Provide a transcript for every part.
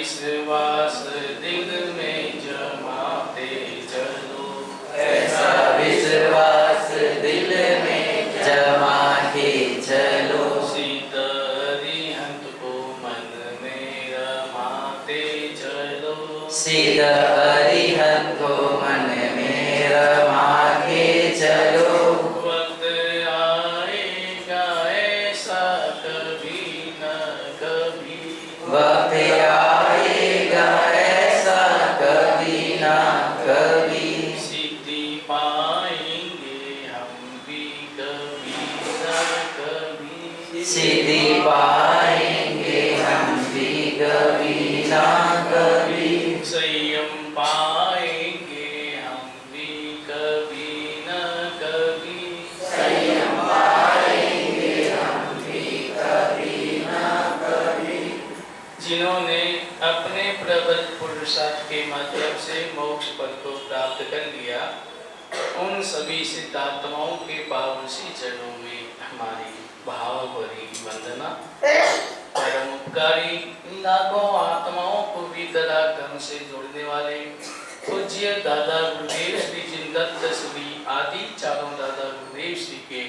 विश्वास दिल में जमाते चलो, ऐसा विश्वास दिल में जमा के चलो। शीत अरिहंत को मन में रमाते चलो, शीत अरिहंत को मन में रमा के चलो। वक्त आएगा ऐसा कभी न कभी, वक्त आएगा ऐसा कभी ना कभी। सिद्धि पाएंगे हम भी कभी न कभी, सिद्धि पाएंगे हम भी कभी ना कभी। संयम पाएंगे हम भी कभी न कभी, संयम पाएंगे हम भी कभी ना कभी। जिन्होंने अपने प्रबल पुरुषार्थ के माध्यम से मोक्ष पद को प्राप्त कर लिया, उन सभी सिद्धात्माओं के पावन सी चरणों में हमारी भाव भरी वंदना। परम उपकारी लाखों आत्माओं को भी धर्म से जोड़ने वाले पूज्य दादा गुरुदेव श्री जिनदत्त श्री आदि चारों दादा गुरुदेव श्री के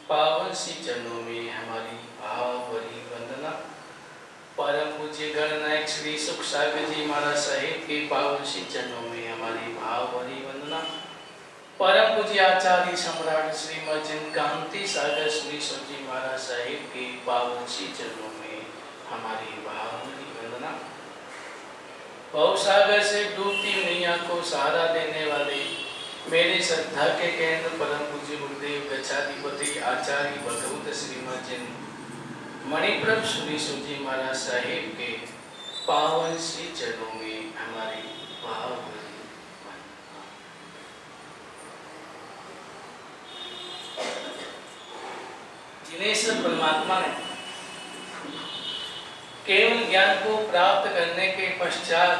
पावन सी चरणों में हमारी भाव भरी वंदना। परम पूज्य गणनायक श्री सुख सागर जी महाराज साहिब के पावन सी चरणों में हमारी भाव भरी वंदना। परम पूज्य आचार्य सम्राट श्रीमद जिनकांति सागर श्री जी महाराज साहिब के पावन सी चरणों में हमारी भाव भरी वंदना। भव सागर से डूबती नैया को सहारा देने वाले मेरे श्रद्धा के केंद्र परम पूज्य गुरुदेव गच्छाधिपति आचार्य भगवत श्रीमद जिन मणिप्रभ श्री जी महाराज साहिब के पावन सी चरणों में हमारी भाव भरी वंदना। जिनेश्वर परमात्मा ने केवल ज्ञान को प्राप्त करने के पश्चात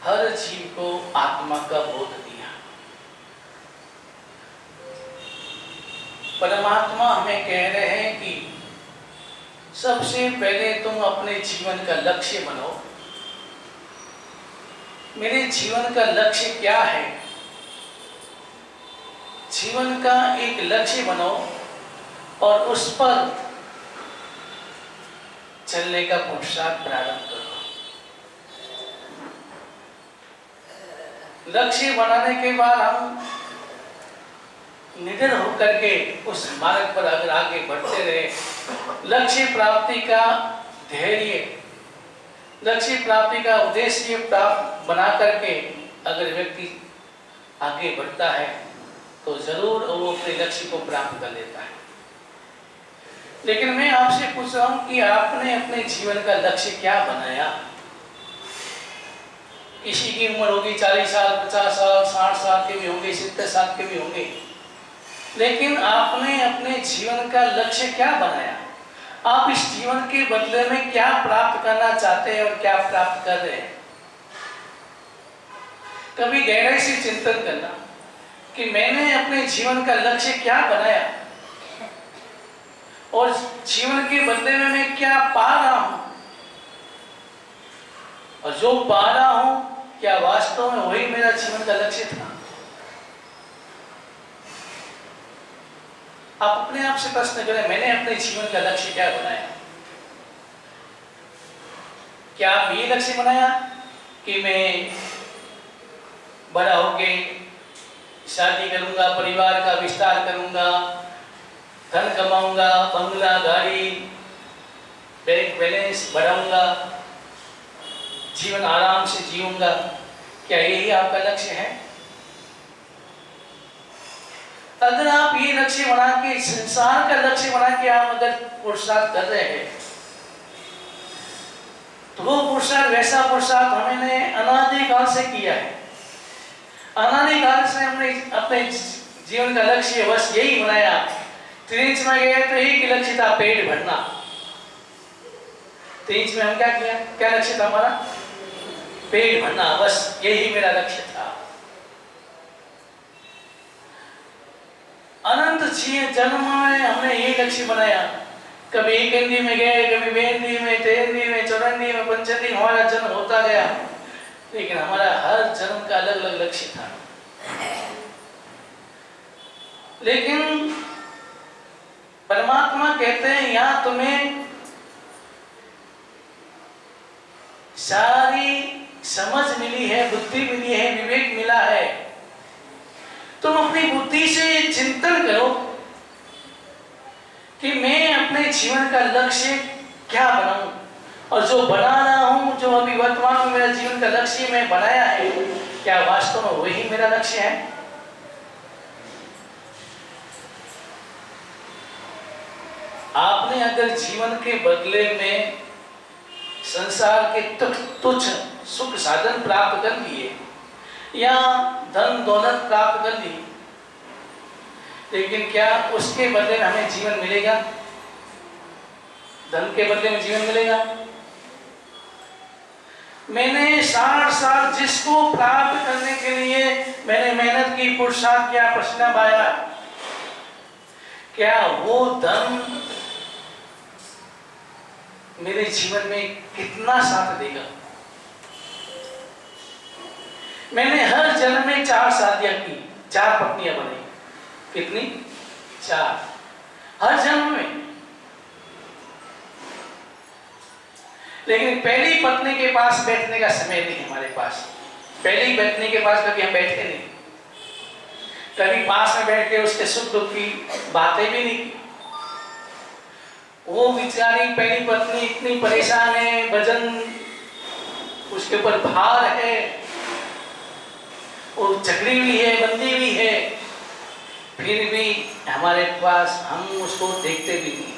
हर जीव को आत्मा का बोध दिया। परमात्मा हमें कह रहे हैं कि सबसे पहले तुम अपने जीवन का लक्ष्य बनाओ। मेरे जीवन का लक्ष्य क्या है? जीवन का एक लक्ष्य बनाओ और उस पर चलने का पुरुषार्थ प्रारंभ करो। लक्ष्य बनाने के बाद हम निडर होकर के उस मार्ग पर अगर आगे बढ़ते रहे, लक्ष्य प्राप्ति का धैर्य, लक्ष्य प्राप्ति का उद्देश्य प्राप्त बना करके अगर व्यक्ति आगे बढ़ता है तो जरूर वो अपने लक्ष्य को प्राप्त कर लेता है। लेकिन मैं आपसे पूछ रहा हूं कि आपने अपने जीवन का लक्ष्य क्या बनाया? किसी की उम्र होगी 40 साल, 50 साल, 60 साल के भी होंगे, 70 साल के भी होंगे, लेकिन आपने अपने जीवन का लक्ष्य क्या बनाया? आप इस जीवन के बदले में क्या प्राप्त करना चाहते हैं और क्या प्राप्त कर रहे हैं? कभी गहराई से चिंतन करना कि मैंने अपने जीवन का लक्ष्य क्या बनाया और जीवन के बदले में मैं क्या पा रहा हूं, और जो पा रहा हूं क्या वास्तव में वही मेरा जीवन का लक्ष्य था? आप अपने आप से प्रश्न करें, मैंने अपने जीवन का लक्ष्य क्या बनाया? क्या आप ये लक्ष्य बनाया कि मैं बड़ा होके शादी करूंगा, परिवार का विस्तार करूंगा, धन कमाऊंगा, बंगला, गाड़ी, बैंक बैलेंस बढ़ाऊंगा, जीवन आराम से जीऊंगा? क्या यही आपका लक्ष्य है? अगर आप ये लक्ष्य बना के, संसार का लक्ष्य बना के आप अगर पुरुषार्थ कर रहे हैं, तो वो पुरुषार्थ, वैसा पुरुषार्थ हमने अनादिकाल से किया है। अनादिकाल से हमने अपने जीवन का लक्ष्य बस यही बनाया। त्रिंच में गए तो एक लक्ष्य था, पेट भरना। त्रिंच में हम क्या किया? क्या लक्ष्य था हमारा? पेट भरना, बस यही मेरा लक्ष्य था। अनंत जन्म में हमने ये लक्ष्य बनाया, कभी इकंदी में गए, कभी बेंदी में, तेंदी में, चौरंदी में, पंचंदी में हमारा जन्म होता गया, लेकिन हमारा हर जन्म का अलग अलग लक्ष्य था। लेकिन परमात्मा कहते हैं यहां तुम्हें सारी समझ मिली है, बुद्धि मिली है, विवेक मिला है, तुम अपनी बुद्धि से चिंतन करो कि मैं अपने जीवन का लक्ष्य क्या बनाऊं, और जो बना रहा हूं, जो अभी वर्तमान में मेरा जीवन का लक्ष्य मैं बनाया है, क्या वास्तव में वही मेरा लक्ष्य है? आपने अगर जीवन के बदले में संसार के तुच्छ सुख साधन प्राप्त कर लिए या धन दौलत प्राप्त कर ली, लेकिन क्या उसके बदले में हमें जीवन मिलेगा? धन के बदले में जीवन मिलेगा? मैंने 60 साल जिसको प्राप्त करने के लिए मैंने मेहनत की, पुरुषार्थ किया, पसीना बहाया, क्या वो धन मेरे जीवन में कितना साथ देगा? मैंने हर जन्म में 4 शादियां की, 4 पत्नियां बनाई। कितनी? 4 हर जन्म में। लेकिन पहली पत्नी के पास बैठने का समय नहीं हमारे पास। पहली पत्नी के पास कभी हम बैठे नहीं, कभी पास में बैठ के उसके सुख दुख की बातें भी नहीं की। वो बेचारी पहली पत्नी इतनी परेशान है, वजन उसके ऊपर भार है, वो झगड़ी हुई है, बंदी हुई है, फिर भी हमारे पास हम उसको देखते भी नहीं।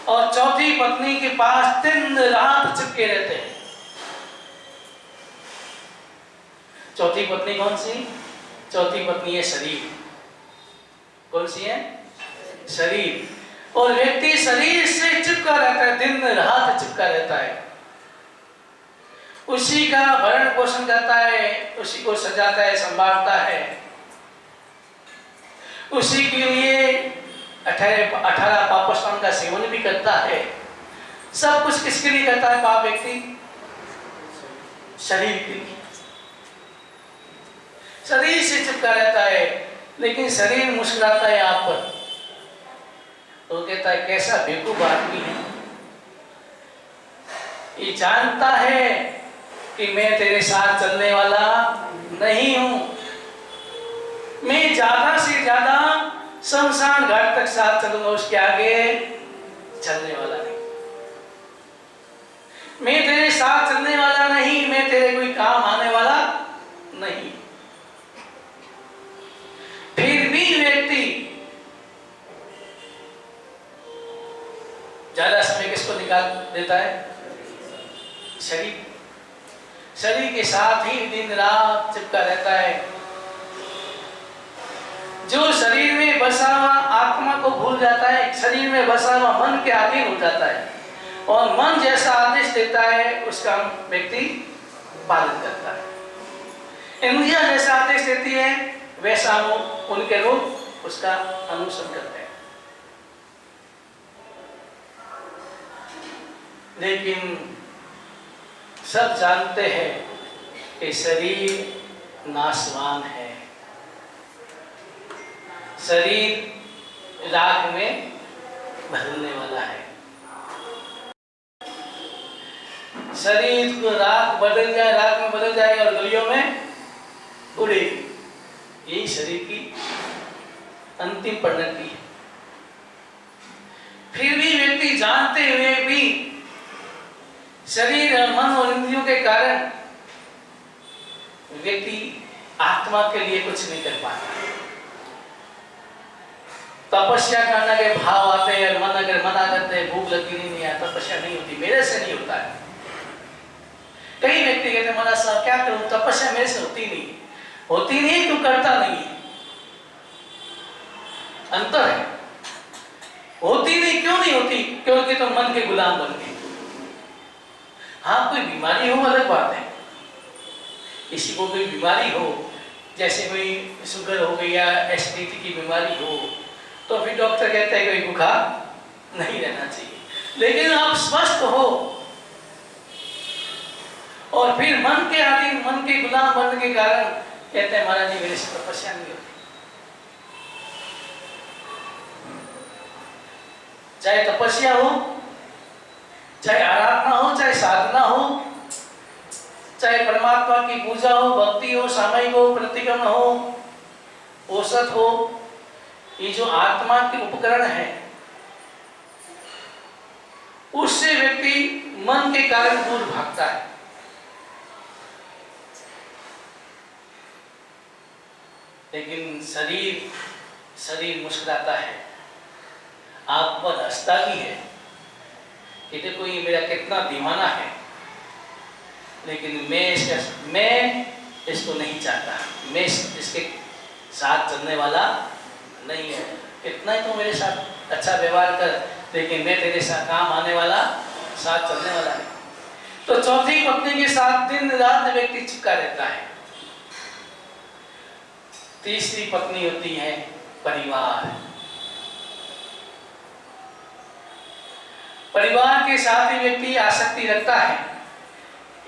और चौथी पत्नी के पास दिन रात चिपके रहते हैं। चौथी पत्नी कौन सी? चौथी पत्नी है शरीर। कौन सी है? शरीर। और व्यक्ति शरीर से चिपका रहता है, दिन रात चिपका रहता है, उसी का भरण पोषण करता है, उसी को सजाता है, संभालता है, उसी के लिए 18 पापोष्टान का सेवन भी करता है। सब कुछ किसके लिए करता है पाप व्यक्ति? शरीर के लिए। शरीर से चिपका रहता है, लेकिन शरीर मुस्कुराता है आप पर, तो कहता है कैसा बेवकूफ आदमी है, ये जानता है कि मैं तेरे साथ चलने वाला नहीं हूं, मैं ज्यादा से ज्यादा शमशान घाट तक साथ चलूंगा, उसके आगे चलने वाला नहीं, मैं तेरे साथ चलने वाला नहीं, मैं तेरे कोई काम आने वाला नहीं। फिर भी व्यक्ति ज्यादा समय किसको निकाल देता है? शरीर। शरीर के साथ ही दिन रात चिपका रहता है। जो शरीर में बसा हुआ आत्मा को भूल जाता है, शरीर में बसा हुआ मन के अधीन हो जाता है, और मन जैसा आदेश देता है उसका व्यक्ति पालन करता है। इंद्रियां जैसा आदेश देती है वैसा वो उनके लोग उसका अनुसरण करते हैं। लेकिन सब जानते हैं कि शरीर नाशवान है, शरीर राख में बदलने वाला है। शरीर को राख बदल जाए, राख में बदल जाएगा और गलियों में उड़ेगी। यही शरीर की अंतिम परिणति है। फिर भी व्यक्ति जानते हुए भी शरीर और मन और इंद्रियों के कारण व्यक्ति आत्मा के लिए कुछ नहीं कर पाता। तपस्या करने के भाव आते हैं, मन अगर मना करते हैं, भूख लगी नहीं है, तपस्या नहीं होती, मेरे से नहीं होता है। कई व्यक्ति कहते हैं महाराज साहब क्या करूं, तपस्या मेरे से होती नहीं। होती नहीं तू करता नहीं, अंतर है। होती नहीं क्यों नहीं होती? क्योंकि तुम मन के गुलाम बन गए। हाँ कोई बीमारी हो अलग बात है, किसी को कोई बीमारी हो, जैसे कोई शुगर हो गई या एसिडिटी की बीमारी हो, तो फिर डॉक्टर कहता है कोई बुखार नहीं रहना चाहिए। लेकिन आप स्वस्थ हो और फिर मन के आदि, मन के गुलाम बनने के कारण कहते हैं महाराज जी मेरे से तपस्या नहीं होती। चाहे तपस्या हो, चाहे आराधना हो, चाहे साधना हो, चाहे परमात्मा की पूजा हो, भक्ति हो, सामयिक हो, प्रतिक्रमण हो, औसत हो, ये जो आत्मा के उपकरण है उससे व्यक्ति मन के कारण दूर भागता है। लेकिन शरीर मुस्कुराता है, आप पर हंसता भी है कि देखो ये मेरा कितना दीवाना है, लेकिन मैं इसको नहीं चाहता, मैं इसके साथ चलने वाला नहीं है। कितना ही तो मेरे साथ अच्छा व्यवहार कर, लेकिन मैं तेरे साथ काम आने वाला, साथ चलने वाला है। तो चौथी पत्नी के साथ दिन रात व्यक्ति चिपका रहता है। तीसरी पत्नी होती है परिवार। परिवार के साथ ही व्यक्ति आसक्ति रखता है।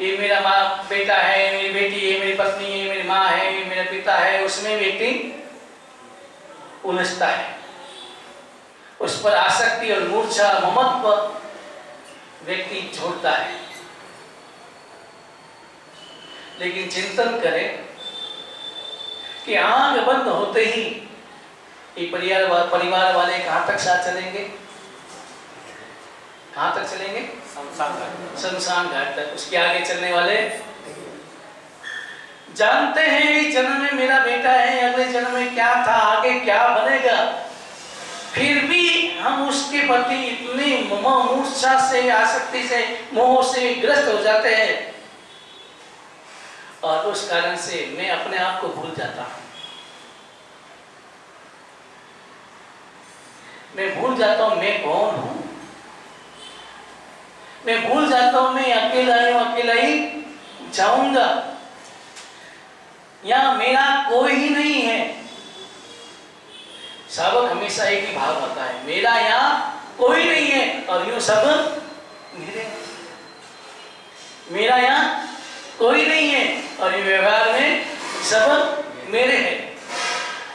ये मेरा माँ बेटा है, मेरी बेटी है, मेरी पत्नी है, मेरी माँ है, मेरा पिता है, उसमें व्यक्ति उलझता है। उस पर आसक्ति और मूर्छा ममत्व व्यक्ति छोड़ता है। लेकिन चिंतन करें कि आंख बंद होते ही ये परिवार वाले कहां तक साथ चलेंगे? कहां तक चलेंगे? शमशान घाट तक। उसके आगे चलने वाले जानते हैं इस जन्म में मेरा बेटा है, अगले जन्म में क्या था, आगे क्या बनेगा, फिर भी हम उसके प्रति इतनी मूर्छा से, आसक्ति से, मोह से ग्रस्त हो जाते हैं और उस कारण से मैं अपने आप को भूल जाता हूं। मैं भूल जाता हूं मैं कौन हूं। मैं भूल जाता हूं मैं अकेला ही जाऊंगा, या मेरा कोई ही नहीं है। सावक हमेशा एक ही भाव होता है, मेरा यहाँ कोई नहीं है और यूं सब मेरे। मेरा यहाँ कोई नहीं है और ये व्यवहार में सब मेरे हैं।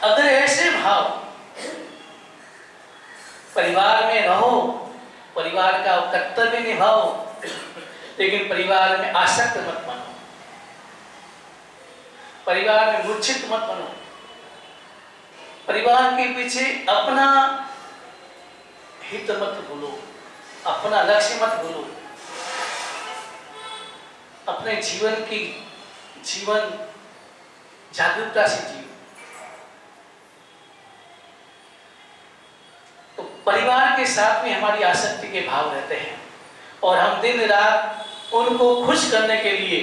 अगर ऐसे भाव परिवार में रहो, परिवार का कर्तव्य निभाओ, लेकिन परिवार में आसक्त मत बनो, परिवार में मूर्छित मत बनो, परिवार के पीछे अपना हित मत भूलो, अपना लक्ष्य मत भूलो, अपने जीवन जागरूकता से जियो। तो परिवार के साथ में हमारी आसक्ति के भाव रहते हैं और हम दिन रात उनको खुश करने के लिए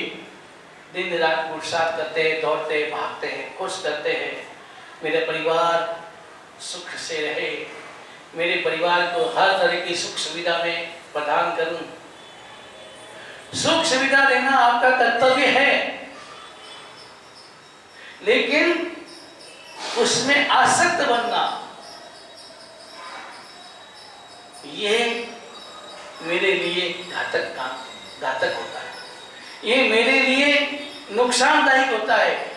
दिन रात पुरुषार्थ करते हैं, दौड़ते हैं, भागते हैं, खुश करते हैं। मेरे परिवार सुख से रहे, मेरे परिवार को हर तरह की सुख सुविधा में प्रदान करूं। सुख सुविधा देना आपका कर्तव्य है, लेकिन उसमें आसक्त बनना ये मेरे लिए घातक होता है, ये मेरे लिए नुकसानदायक होता है।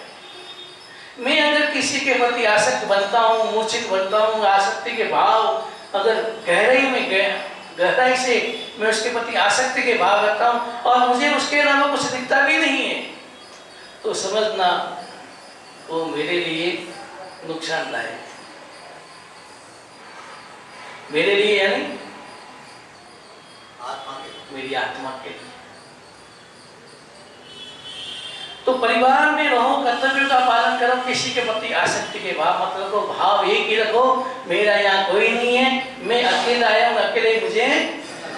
मैं अगर किसी के प्रति आसक्त बनता हूँ, मूर्छित बनता हूँ, आसक्ति के भाव अगर गहराई से मैं उसके प्रति आसक्ति के भाव रखता हूँ और मुझे उसके अलावा कुछ दिखता भी नहीं है, तो समझना वो मेरे लिए नुकसानदायक, मेरे लिए यानी मेरी आत्मा के लिए। तो परिवार में रहो, कर्तव्यों का पालन करो, किसी के प्रति आसक्ति के भाव मत रखो, भाव एक ही रखो, मेरा यहाँ कोई नहीं है, मैं अकेला आया हूँ, अकेले मुझे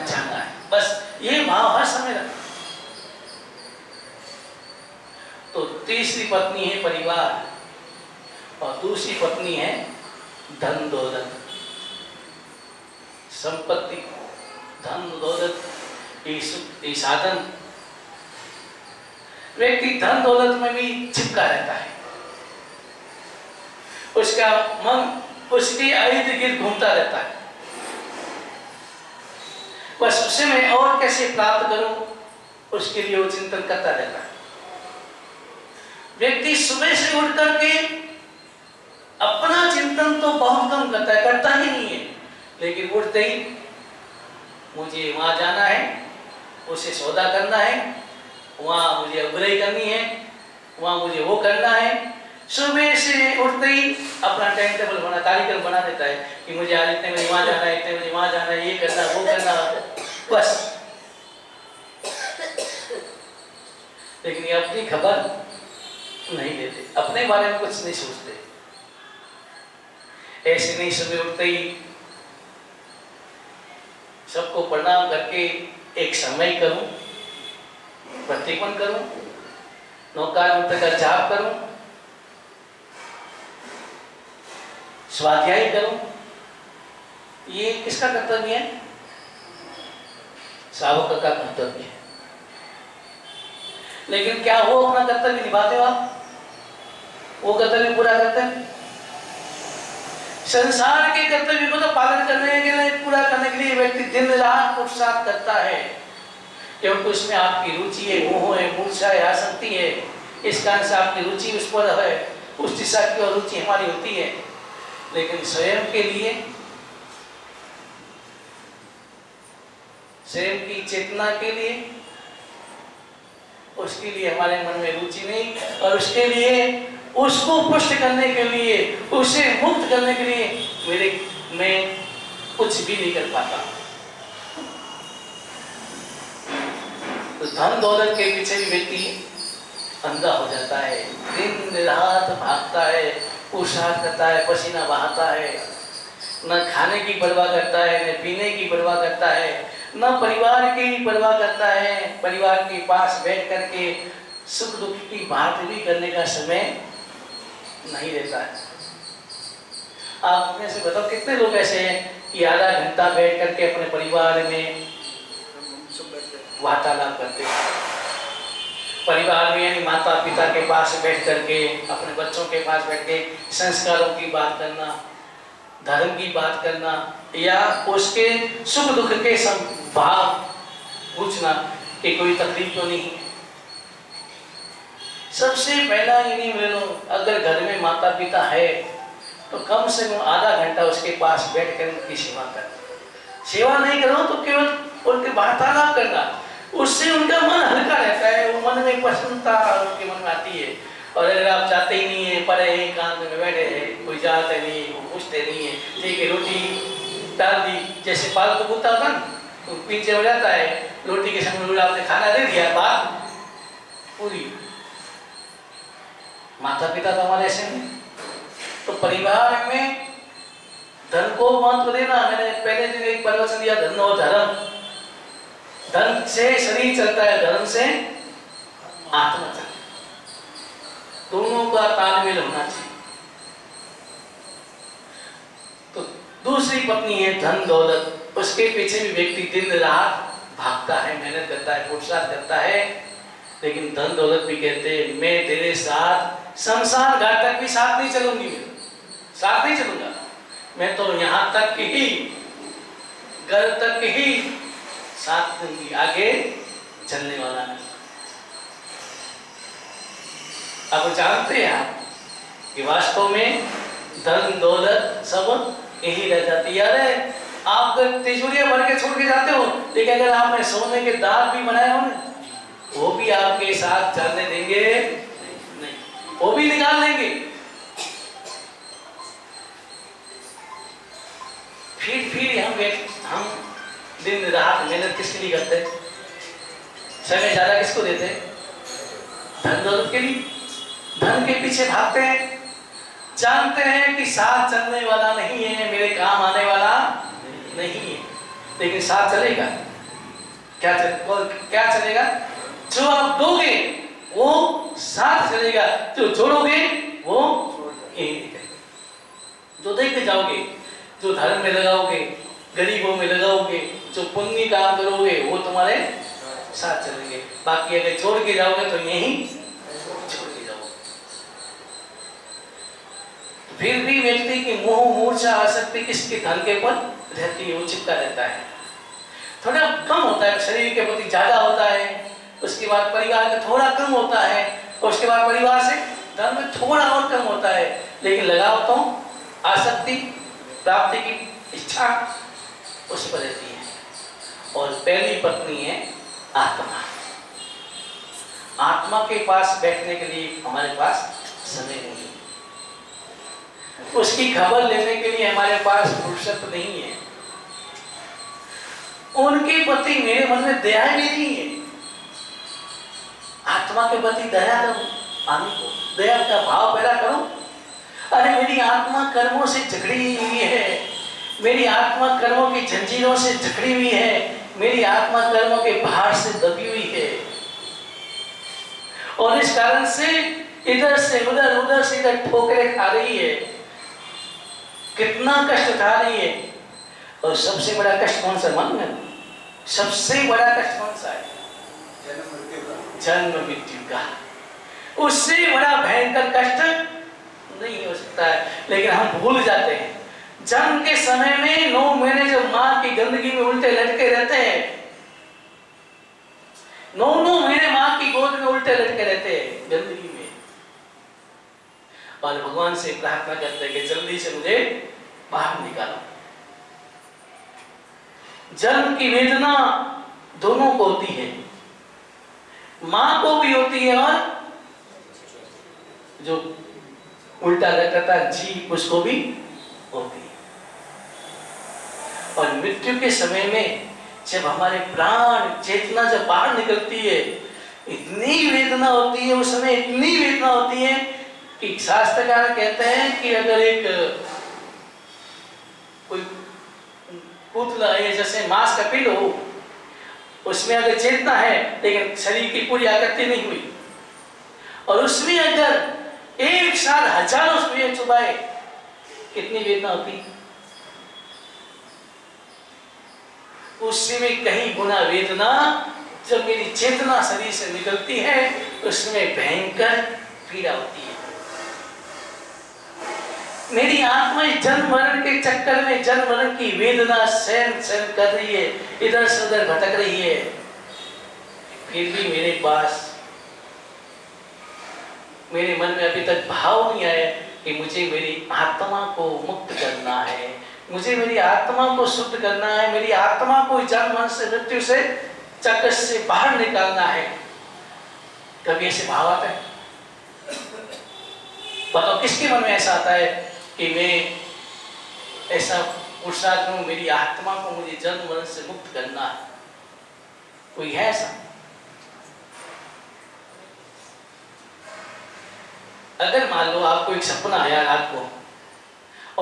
जाना है, बस ये भाव हर समय रखो। तो तीसरी पत्नी है परिवार और दूसरी पत्नी है धन दौलत, संपत्ति, धन दौलत, ये साधन। व्यक्ति धन दौलत में भी चिपका रहता है, उसका मन उसके इर्द गिर्द घूमता रहता है। बस उसे मैं और कैसे प्राप्त करूं, उसके लिए वो चिंतन करता रहता है। व्यक्ति सुबह से उठ करके अपना चिंतन तो बहुत कम करता है, करता ही नहीं है, लेकिन उठते ही मुझे वहां जाना है, उसे सौदा करना है, वहां मुझे उबराई करनी है, वहां मुझे वो करना है। सुबह से उठते ही अपना टाइम टेबल बना, कार्यक्रम बना देता है कि मुझे आज इतने बजे वहां जाना है, इतने बजे वहां जाना है, ये करना वो करना, बस। लेकिन ये अपनी खबर नहीं लेते, अपने बारे में कुछ नहीं सोचते। ऐसे नहीं सुबह उठते ही सबको प्रणाम करके एक समय करूं, प्रतिपन्न करूं, नौकार मंत्र का जाप करूं, स्वाध्याय करूं, ये किसका कर्तव्य है? श्रावक का कर्तव्य है। लेकिन क्या वो अपना कर्तव्य निभाते हो? आप वो कर्तव्य पूरा करते हैं? संसार के कर्तव्य को तो पालन करने के लिए, पूरा करने के लिए व्यक्ति दिन रात पुरुषार्थ करता है, क्योंकि उसमें आपकी रुचि है, मोह है, मूर्छा है, आसक्ति है। इस कारण से आपकी रुचि उस पर है, उस दिशा की और रुचि हमारी होती है। लेकिन स्वयं के लिए, स्वयं की चेतना के लिए, उसके लिए हमारे मन में रुचि नहीं, और उसके लिए, उसको पुष्ट करने के लिए, उसे मुक्त करने के लिए मैं कुछ भी नहीं कर पाता। तो धन दौलत के पीछे भी व्यक्ति अंधा हो जाता है, दिन रात भागता है, पुरुषार्थ करता है, पसीना बहाता है, न खाने की परवाह करता है, न पीने की परवाह करता है, न परिवार की परवाह करता है। परिवार के पास बैठ करके सुख दुख की बात भी करने का समय नहीं रहता है। आप में से बताओ कितने लोग ऐसे हैं कि आधा घंटा बैठ करके अपने परिवार में वार्तालाप करते हैं। परिवार में यानी माता पिता के पास बैठ करके, अपने बच्चों के पास बैठ के संस्कारों की बात करना, धर्म की बात करना, या उसके सुख दुख के भाव पूछना कि कोई तकलीफ तो नहीं। सबसे पहला ये नहीं लो, अगर घर में माता पिता है तो कम से कम आधा घंटा उसके पास बैठ कर उनकी सेवा कर। सेवा नहीं करो तो केवल उनके वार्तालाप करना, उससे उनका मन हल्का रहता है, वो मन में प्रसन्नता उनके मन में आती है। और अगर आप चाहते ही नहीं है, पड़े हैं एकांत में बैठे हैं, कोई जाते नहीं, पूछते नहीं है, ठीक है रोटी डाल दी, जैसे पालतू कुत्ता होता ना, तो पीछे हो जाता है, रोटी के समय आपने खाना दे दिया, बात पूरी। माता पिता तो हमारे ऐसे नहीं। तो परिवार में धन को महत्व देना, मैंने पहले दिन एक प्रवचन दिया, धन और धर्म। धन से शरीर चलता है, धर्म से आत्मा चलता है, दोनों का तालमेल होना चाहिए। तो दूसरी पत्नी है धन दौलत, उसके पीछे भी व्यक्ति दिन रात भागता है, मेहनत करता है, पुरुषार्थ करता है। लेकिन धन दौलत भी कहते हैं मैं तेरे साथ शमशान घाट तक भी साथ नहीं चलूंगी, साथ नहीं चलूंगा, मैं तो यहां तक ही, घर तक ही साथ दूंगी, आगे चलने वाला नहीं। अब जानते हैं आप कि वास्तव में धन दौलत सब यही रह जाती है। अरे आप तिजोरियां भर के छोड़ के जाते हो, लेकिन अगर आपने सोने के दाग भी बनाए हो ना, वो भी आपके साथ चलने देंगे नहीं, वो भी निकाल लेंगे। फिर हम दिन रात मेहनत किसके लिए करते हैं? समय ज्यादा किसको देते हैं? धन दौलत के लिए। धन के पीछे भागते हैं, जानते हैं कि साथ चलने वाला नहीं है, मेरे काम आने वाला नहीं है, लेकिन साथ चलेगा क्या चलेगा? जो आप दोगे वो साथ चलेगा, जो जोड़ोगे वो यही निकलेगा। जो देखते जाओगे, जो धर्म में लगाओगे, गरीबों में लगाओगे, जो पुण्य काम करोगे, वो तुम्हारे साथ चलेंगे। बाकी अगर छोड़ के जाओगे तो यही छोड़ के जाओगे। फिर भी व्यक्ति की मोह मूर्छा आसक्ति किसके धन के ऊपर रहती है, वो चिपका रहता है। थोड़ा कम होता है, शरीर के प्रति ज्यादा होता है, उसके बाद परिवार में थोड़ा कम होता है, और उसके बाद परिवार से धर्म में थोड़ा और कम होता है, लेकिन लगाव तो आसक्ति प्राप्ति की इच्छा उस पर रहती है। और पहली पत्नी है आत्मा। आत्मा के पास बैठने के लिए हमारे पास समय नहीं, उसकी खबर लेने के लिए हमारे पास फुर्सत नहीं है, उनके प्रति मेरे मन में दया भी नहीं है। आत्मा के प्रति दया करो, आदमी को दया का भाव पैदा करो। अरे मेरी आत्मा कर्मों से जकड़ी हुई है, मेरी आत्मा कर्मों की जंजीरों से जकड़ी हुई है, मेरी आत्मा कर्मों के भार से दबी हुई है, और इस कारण से इधर से उधर, उधर से इधर ठोकरें खा रही है, कितना कष्ट उठा रही है। और सबसे बड़ा कष्ट कौन सा मालूम है? सबसे बड़ा कष्ट कौन सा है? जन्म मृत्यु का। उससे बड़ा भयंकर कष्ट नहीं हो सकता है, लेकिन हम भूल जाते हैं। जन्म के समय में 9 महीने जो माँ की गंदगी में उल्टे लटके रहते हैं, 9 महीने माँ की गोद में उल्टे लटके रहते हैं गंदगी में, और भगवान से प्रार्थना करते हैं कि जल्दी से मुझे बाहर निकालो। जन्म की वेदना दोनों को होती है, माँ को भी होती है और जो उल्टा लटकता जीव उसको भी होती है। और मृत्यु के समय में जब हमारे प्राण चेतना जब बाहर निकलती है, इतनी वेदना होती है, उस समय इतनी वेदना होती है कि शास्त्रकार कहते हैं कि अगर एक कोई पुतला है, जैसे मांस का पिंड हो, उसमें अगर चेतना है लेकिन शरीर की पूरी आकृति नहीं हुई, और उसमें अगर एक साथ हजारों सुइयां चुभाए, कितनी वेदना होती? उससे में कहीं गुना वेदना जब मेरी चेतना शरीर से निकलती है, उसमें भयंकर पीड़ा होती है। मेरी आत्मा जन्म मरण के चक्कर में जन्म मरण की वेदना सहन कर रही है, इधर से उधर भटक रही है, फिर भी मेरे पास, मेरे मन में अभी तक भाव नहीं आया कि मुझे मेरी आत्मा को मुक्त करना है, मुझे मेरी आत्मा को शुद्ध करना है, मेरी आत्मा को जन्म मरण से मृत्यु से चक्कर से बाहर निकालना है। कभी ऐसे भाव आता है? बताओ किसके मन में ऐसा आता है कि मैं ऐसा पुरुषार्थ करूं, मेरी आत्मा को मुझे जन्म मरण से मुक्त करना है? कोई है ऐसा? अगर मान लो आपको एक सपना आया रात को,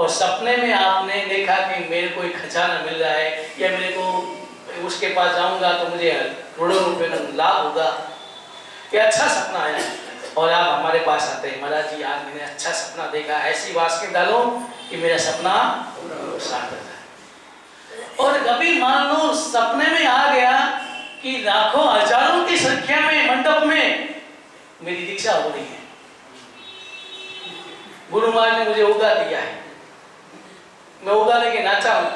और सपने में आपने देखा कि मेरे को एक खजाना मिल रहा है, या मेरे को उसके पास जाऊंगा तो मुझे करोड़ों रुपए का लाभ होगा, ये अच्छा सपना आया, और आप हमारे पास आते हैं, महाराज जी आज मैंने अच्छा सपना देखा, ऐसी वास्के डालो कि मेरा सपना सार्थक है। और कभी मान लो सपने में आ गया कि लाखों हजारों की संख्या में मंडप में मेरी दीक्षा हो रही है, गुरु महाराज ने मुझे उगा दिया है, मैं उगा लेके नाचा हूं,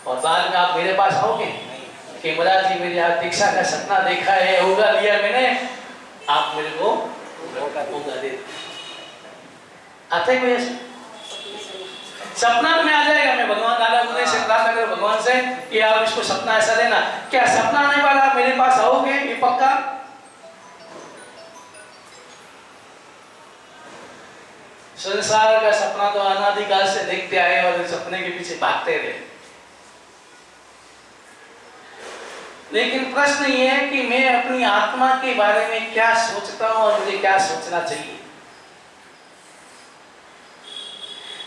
और बाद में आप मेरे पास आओगे कि महाराज जी मेरे आज दीक्षा का सपना देखा है, उगा लिया मैंने, आप मेरे को उगा दे। आते कोई ऐसे सपना में आ जाएगा? मैं भगवान दादा मुझे से प्रार्थना करो भगवान से कि आप इसको सपना ऐसा देना। क्या सपना आने वाला आप मेरे पास आओगे ये पक्का? संसार का सपना तो अनादिकाल से देखते आए और सपने के पीछे भागते रहे, लेकिन प्रश्न ये है कि मैं अपनी आत्मा के बारे में क्या सोचता हूं और मुझे क्या सोचना चाहिए।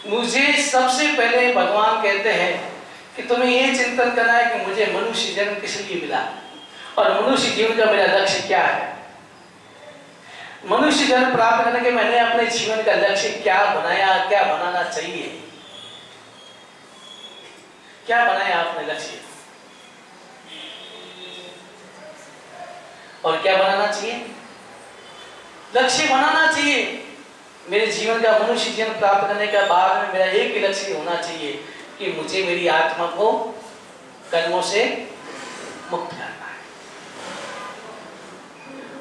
मुझे सबसे पहले भगवान कहते हैं कि तुम्हें ये चिंतन करना है कि मुझे मनुष्य जन्म किस लिए मिला और मनुष्य जीवन का मेरा लक्ष्य क्या है। मनुष्य जन्म प्राप्त करने के मैंने अपने जीवन का लक्ष्य क्या बनाया, क्या बनाना चाहिए, क्या बनाया आपने लक्ष्य, और क्या बनाना चाहिए? लक्ष्य बनाना चाहिए। मेरे जीवन का मनुष्य जीवन प्राप्त करने के बाद में मेरा एक ही लक्ष्य होना चाहिए कि मुझे मेरी आत्मा को कर्मों से मुक्त करना है।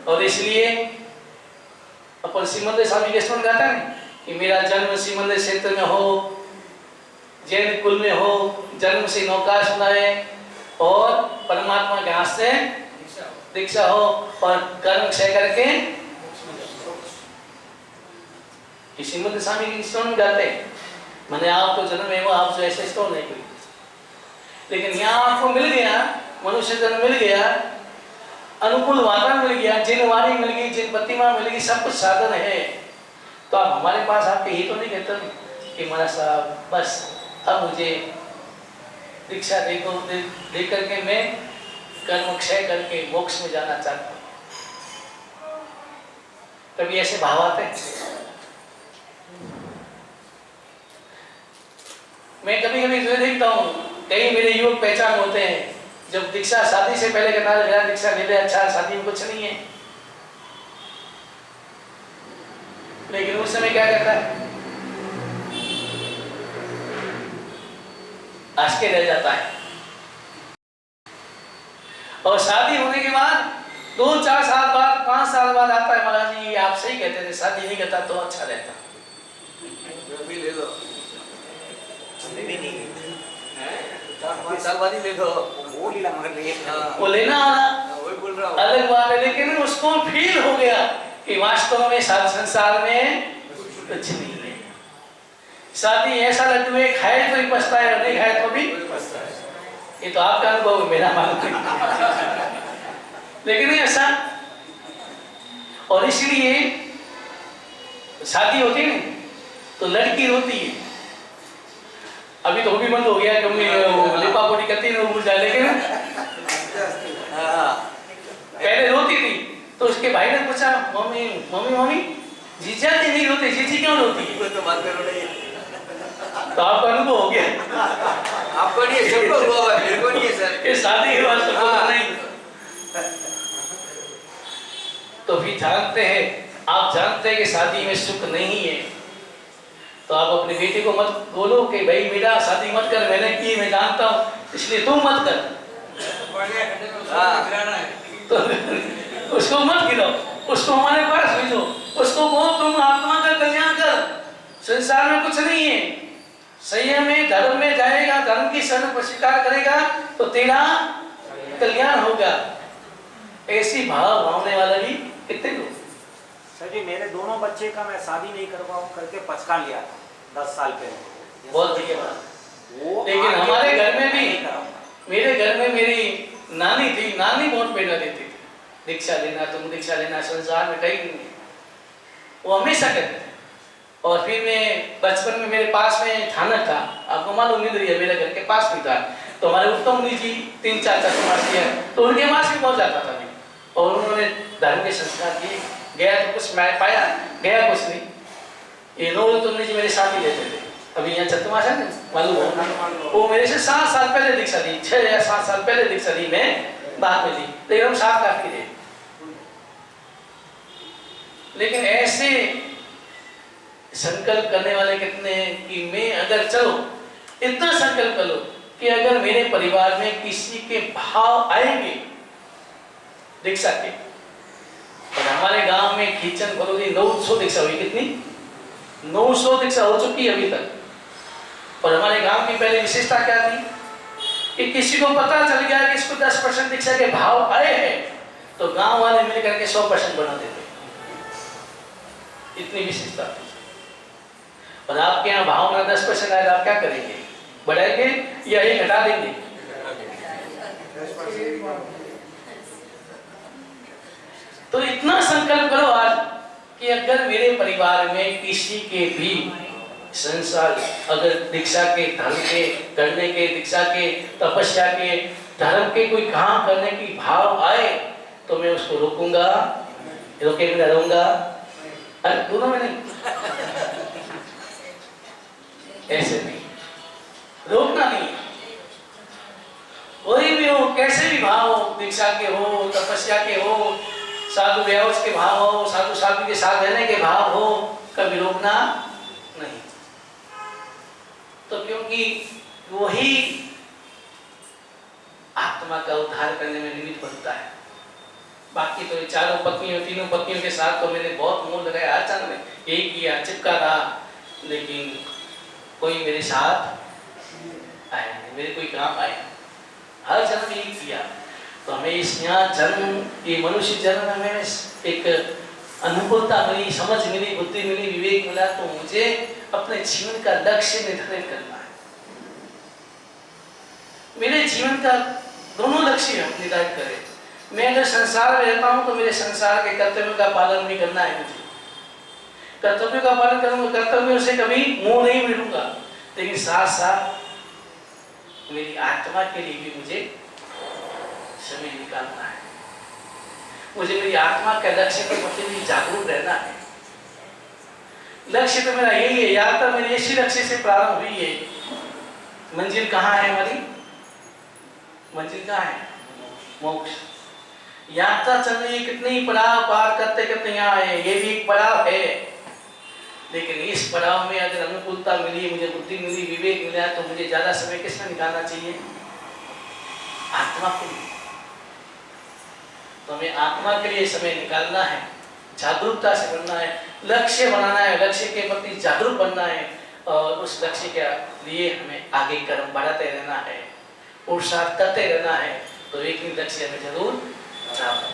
और इसलिए अपन श्रीमंदिर स्वामी के स्मरण गाता है कि मेरा जन्म श्रीमंदिर क्षेत्र में हो, जैन कुल में हो, जन्म से नौका सुनाए और परमात्मा के हाथ से दीक्षा हो और कर्म क्षय करके श्रीमंदिर स्वामी के स्मरण गाते हैं। मैंने आपको जन्म है वो आपसे ऐसे तो नहीं कोई, लेकिन यहाँ आपको मिल गया, मनुष्य जन्म मिल गया, अनुकूल वातावरण मिल गया, जिन वाणी मिल गई, जिन प्रतिमा मिल गई, सब कुछ साधन है, तो आप हमारे पास आपके ये तो नहीं कहते कि महाराज साहब बस अब मुझे दीक्षा दे करके मैं कर्म क्षय करके मोक्ष में जाना चाहता हूँ। कभी ऐसे भाव आते हैं? मैं कभी कभी देखता हूँ कई मेरे युवक पहचान होते हैं, जब दीक्षा शादी से पहले कहता है मेरा दीक्षा ले ले, अच्छा शादी में कुछ नहीं है, लेकिन उस समय क्या करता है, आश्चर्य रह जाता है। और शादी होने के बाद 2-4 साल बाद 5 साल बाद आता है, महाराज जी आप सही कहते थे, शादी नहीं करता तो अच्छा रहता। भी ले लो, भी नहीं 4-5 साल बाद ही ले दो, वो लीला मगर वो लेना आना वही बोल रहा हूँ, अलग बात है, लेकिन उसको फील हो गया कि वास्तव में संसार में कुछ नहीं है। शादी ऐसा लगता है खाए तो ही पछता है, नहीं खाए तो भी पछता है। ये तो आपका अनुभव है, मेरा मानना लेकिन नहीं ऐसा। और इसलिए शादी होती है तो लड़की रोती है, अभी तो वो भी बंद हो गया क्योंकि लिपा पोटी करती है भूल जाए, लेकिन पहले रोती थी तो उसके भाई ने पूछा मम्मी मम्मी मम्मी जीजा जी नहीं रोते, जीजी क्यों रोती है? तो बात करो नहीं, तो आपका अनुभव हो गया, आपको नहीं है, सबको अनुभव है, मेरे को नहीं है सर, ये शादी के बाद सबको नहीं। तो भी जानते हैं, आप जानते हैं कि शादी में सुख नहीं है, तो आप अपनी बेटी को मत बोलो कि भाई मेरा शादी मत कर, मैंने की, मैं जानता हूँ इसलिए तुम मत कर, तो उसको मत गिराओ, उसको हमारे पास भेजो, उसको बोलो तुम आत्मा का कल्याण कर, संसार में कुछ नहीं है, संयम में धर्म में जाएगा, धर्म की शरण पर स्वीकार करेगा तो तेरा कल्याण होगा। ऐसी भाव भावने वाला भी कितने लोग। सर जी मेरे दोनों बच्चे का मैं शादी नहीं कर पाऊँ करके पछता लिया था 10 साल पहले, बहुत बढ़िया बात। लेकिन हमारे घर में भी, मेरे घर में मेरी नानी थी, नानी बहुत प्रेरणा देती थी, दीक्षा लेना, तुम दीक्षा लेना, संसार में कहीं नहीं, वो हमेशा कहते थे। और फिर मैं बचपन में मेरे पास में थाना था, आपको मालूम नहीं है, मेरे घर के पास भी था, तो हमारे उत्तम मुनि जी 3-4 चक्रवास किया, तो उनके पास भी बहुत जाता था मैं, और उन्होंने धर्म के संस्कार किए, गया तो कुछ मैं पाया, गया कुछ नहीं। ये लोग उत्तम मुनि जी मेरे साथ ही लेते थे, अभी यहाँ चतुर्मास है ना, मालूम हो, वो मेरे से 7 साल पहले दीक्षा दी, 6 या 7 साल पहले दीक्षा दी, मैं बाद में दी, लेकिन हम साथ काफी थे। लेकिन ऐसे संकल्प करने वाले कितने कि मैं अगर चलो इतना संकल्प करो कि अगर मेरे परिवार में किसी के भाव आएंगे दीक्षा के, और हमारे गांव में खींचन खोलोगी 900 दीक्षा हुई, कितनी 900 दीक्षा हो चुकी है अभी तक। और हमारे गांव की पहले विशेषता क्या थी कि किसी को पता चल गया कि इसको 10% दीक्षा के भाव आए हैं तो गांव वाले मिलकर के 100% बना देते, इतनी विशेषता थी। और आपके यहाँ भाव ना 10% आएगा, आप क्या करेंगे, बढ़ाएंगे या ये घटा देंगे? तो इतना संकल्प करो आज कि अगर मेरे परिवार में किसी के भी संसार अगर दीक्षा के, धर्म के करने के, दीक्षा के, तपस्या के, धर्म के कोई काम करने की भाव आए तो मैं उसको रोकूंगा, रोके बिना रहूंगा, अरे दोनों में नहीं, ऐसे नहीं, रोकना नहीं। कोई भी हो, कैसे भी भाव हो, दीक्षा के हो, तपस्या के हो, साधु व्यवस्था के भाव हो, साधु साधु के साथ रहने के भाव हो, कभी रोकना नहीं। तो क्योंकि वही आत्मा का उद्धार करने में निमित्त बनता है। बाकी तो चारों पत्नियों तीनों पत्नियों के साथ तो मैंने बहुत मोह लगाया, हर चरण में यही किया, चिपका रहा, लेकिन कोई मेरे साथ आया नहीं, मेरे कोई काम आया, हर जन्म में यही किया। तो हमें इस यहाँ जन्म, ये मनुष्य जन्म में एक अनुकूलता मिली, समझ मिली, बुद्धि मिली, विवेक मिला, तो मुझे अपने जीवन का लक्ष्य निर्धारित करना है। मेरे जीवन का दोनों लक्ष्य हम निर्धारित करें। मैं अगर संसार में रहता हूं तो मेरे संसार के कर्तव्यों का पालन भी करना है मुझे, कर्तव्यों का पालन करूंगा, कर्तव्यों से कभी मुंह नहीं मिलूंगा, लेकिन साथ साथ मेरी आत्मा के लिए भी मुझे समय निकालना है। मुझे मेरी आत्मा के लक्ष्य के प्रति जागरूक रहना है। लक्ष्य तो मेरा यही है, यात्रा मेरी इसी लक्ष्य से प्रारंभ हुई है। मंजिल कहाँ है हमारी? मंजिल कहाँ है? मोक्ष। यात्रा चल रही है, कितने ही पड़ाव पार करते करते यहाँ आए, ये भी एक पड़ाव है, लेकिन इस पड़ाव में अगर अनुकूलता मिली, मुझे बुद्धि मिली, विवेक मिला, तो मुझे ज्यादा समय किसमें निकालना चाहिए? आत्मा के लिए। तो हमें आत्मा के लिए समय निकालना है, जागरूकता से बनना है, लक्ष्य बनाना है, लक्ष्य के प्रति जागरूक बनना है, और उस लक्ष्य के लिए हमें आगे कर्म बढ़ाते रहना है, पुरुषार्थ करते रहना है, तो एक ही लक्ष्य हमें जरूर प्राप्त